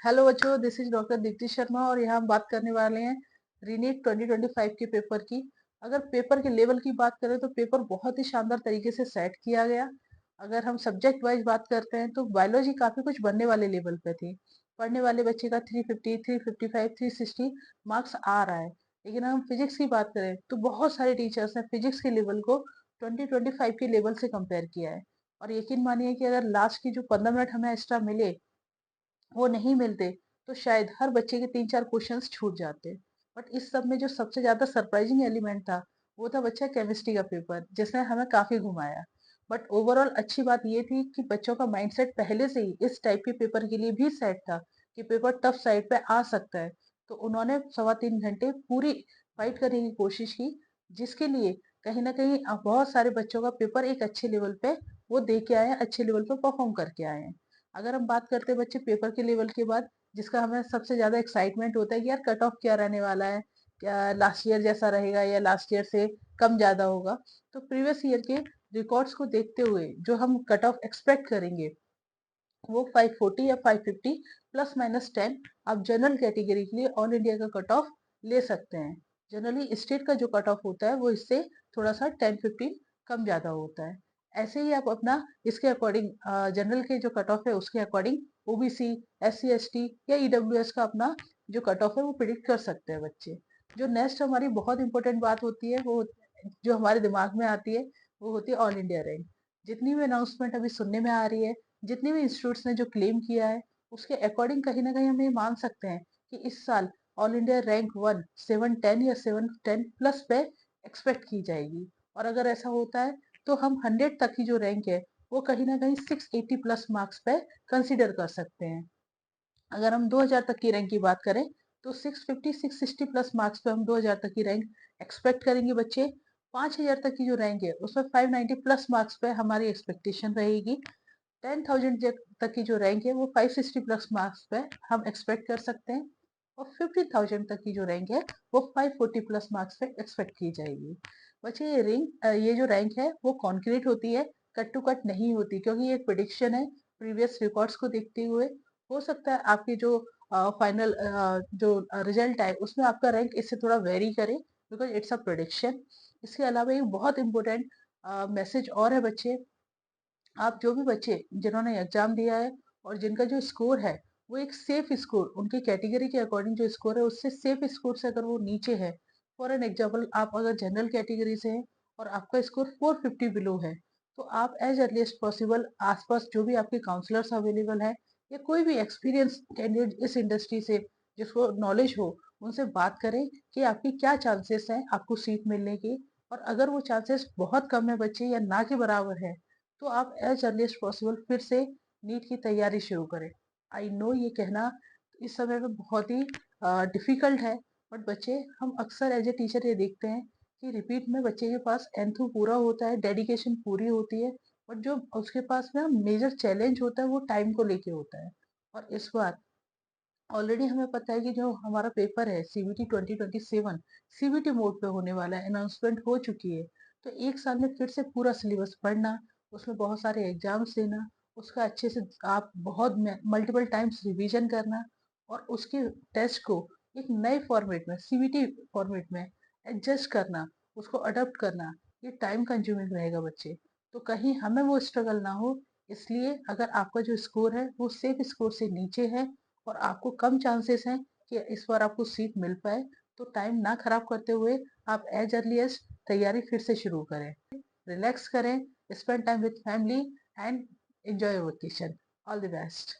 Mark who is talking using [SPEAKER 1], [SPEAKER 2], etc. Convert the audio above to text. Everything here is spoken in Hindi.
[SPEAKER 1] हेलो बच्चों, this is doctor Deepti Sharma और यहाँ हम बात करने वाले हैं रीनीट 2025 के पेपर की। अगर पेपर के लेवल की बात करें तो पेपर बहुत ही शानदार तरीके से सेट किया गया। अगर हम सब्जेक्ट वाइज बात करते हैं तो बायोलॉजी काफी कुछ बनने वाले लेवल पे थी। पढ़ने वाले बच्चे का 350, 355, 360 मार्क्स आ रहा है। लेकिन हम फिजिक्स की बात करें तो बहुत सारे टीचर्स ने फिजिक्स के लेवल को 2025 के लेवल से कंपेयर किया है। और यकीन मानिए कि अगर लास्ट की जो 15 मिनट हमें एक्स्ट्रा मिले वो नहीं मिलते तो शायद हर बच्चे के 3-4 क्वेश्चंस छूट जाते। बट इस सब में जो सबसे ज्यादा सरप्राइजिंग एलिमेंट था वो था बच्चा केमिस्ट्री का पेपर, जिसने हमें काफी घुमाया। बट ओवरऑल अच्छी बात ये थी कि बच्चों का माइंडसेट पहले से ही इस टाइप के पेपर के लिए भी सेट था कि पेपर टफ साइड पे आ सकता है। तो उन्होंने 3.25 घंटे पूरी फाइट करने की कोशिश की, जिसके लिए कहीं ना कहीं बहुत सारे बच्चों का पेपर एक अच्छे लेवल पे वो दे के आए हैं, अच्छे लेवल पे परफॉर्म करके आए हैं। अगर हम बात करते हैं बच्चे पेपर के लेवल के बाद, जिसका हमें सबसे ज्यादा एक्साइटमेंट होता है कि यार कट ऑफ क्या रहने वाला है, क्या लास्ट ईयर जैसा रहेगा या लास्ट ईयर से कम ज्यादा होगा। तो प्रीवियस ईयर के रिकॉर्ड्स को देखते हुए जो हम कट ऑफ एक्सपेक्ट करेंगे वो 540 या 550 प्लस माइनस 10 आप जनरल कैटेगरी के लिए ऑल इंडिया का कट ऑफ ले सकते हैं। जनरली स्टेट का जो कट ऑफ होता है वो इससे थोड़ा सा 10-15 कम ज्यादा होता है। ऐसे ही आप अपना इसके अकॉर्डिंग जनरल के जो कट ऑफ है उसके अकॉर्डिंग ओबीसी, एससी, एसटी या ईडब्ल्यूएस का अपना जो कट ऑफ है वो प्रिडिक्ट कर सकते हैं बच्चे। जो नेक्स्ट हमारी बहुत इंपॉर्टेंट बात होती है वो जो हमारे दिमाग में आती है वो होती है ऑल इंडिया रैंक। जितनी भी अनाउंसमेंट अभी सुनने में आ रही है, जितने भी इंस्टीट्यूट्स ने जो क्लेम किया है उसके अकॉर्डिंग कहीं ना कहीं हम ये मान सकते हैं कि इस साल ऑल इंडिया रैंक 1 710 या 710 प्लस पे एक्सपेक्ट की जाएगी। और अगर ऐसा होता है तो हम 100 तक की जो रैंक है वो कहीं ना कहीं 680 प्लस मार्क्स पे कंसिडर कर सकते हैं। अगर हम 2000 तक की रैंक की बात करें तो 650 660 प्लस मार्क्स पे हम 2000 तक की रैंक एक्सपेक्ट करेंगे बच्चे। 5000 तक की जो रैंक है उसमें 590 प्लस मार्क्स पे हमारी एक्सपेक्टेशन रहेगी। 10,000 तक की जो रैंक है वो 560 प्लस मार्क्स पे हम एक्सपेक्ट कर सकते हैं। और 50,000 तक की जो रैंक है वो 540 प्लस मार्क्स पे एक्सपेक्ट की जाएगी। बच्चे ये जो रैंक है वो कॉन्क्रीट होती है, कट टू कट नहीं होती, क्योंकि ये एक प्रिडिक्शन है प्रीवियस रिकॉर्ड्स को देखते हुए। हो सकता है आपकी जो फाइनल जो रिजल्ट आए उसमें आपका रैंक इससे थोड़ा वेरी करे, बिकॉज इट्स अ प्रिडिक्शन। इसके अलावा एक बहुत इंपॉर्टेंट मैसेज और है बच्चे। आप जो भी बच्चे जिन्होंने एग्जाम दिया है और जिनका जो स्कोर है वो एक सेफ स्कोर, उनकी कैटेगरी के अकॉर्डिंग जो स्कोर है उससे सेफ स्कोर से अगर वो नीचे है, फॉर एन एग्जाम्पल आप अगर जनरल कैटेगरी से हैं और आपका स्कोर 450 बिलो है, तो आप एज अर्ली एज पॉसिबल आसपास जो भी आपके काउंसलर्स अवेलेबल है या कोई भी एक्सपीरियंस कैंडिडेट इस इंडस्ट्री से जिसको नॉलेज हो, उनसे बात करें कि आपकी क्या चांसेस हैं आपको सीट मिलने की। और अगर वो चांसेस बहुत कम है बच्चे या ना के बराबर है तो आप एज अर्ली एज पॉसिबल फिर से नीट की तैयारी शुरू करें। आई नो ये कहना इस समय पे बहुत ही डिफिकल्ट है, बट बच्चे हम अक्सर एज ए टीचर ये देखते हैं कि रिपीट में बच्चे के पास एंथू पूरा होता है, डेडिकेशन पूरी होती है, बट जो उसके पास में मेजर चैलेंज होता है वो टाइम को लेके होता है। और इस बार ऑलरेडी हमें पता है कि जो हमारा पेपर है सीबीटी 2027 सीबीटी मोड पे होने वाला है, अनाउंसमेंट हो चुकी है। तो एक साल में फिर से पूरा सिलेबस पढ़ना, उसमें बहुत सारे एग्जाम्स देना, उसका अच्छे से आप बहुत मल्टीपल टाइम्स रिवीजन करना और उसके टेस्ट को एक नए फॉर्मेट में सीबीटी फॉर्मेट में एडजस्ट करना, उसको अडॉप्ट करना, ये टाइम कंज्यूमिंग रहेगा बच्चे। तो कहीं हमें वो स्ट्रगल ना हो, इसलिए अगर आपका जो स्कोर है वो सेफ स्कोर से नीचे है और आपको कम चांसेस हैं कि इस बार आपको सीट मिल पाए, तो टाइम ना खराब करते हुए आप एज अर्ली एज तैयारी फिर से शुरू करें, रिलैक्स करें, spend time with family and enjoy your vacation. All the best.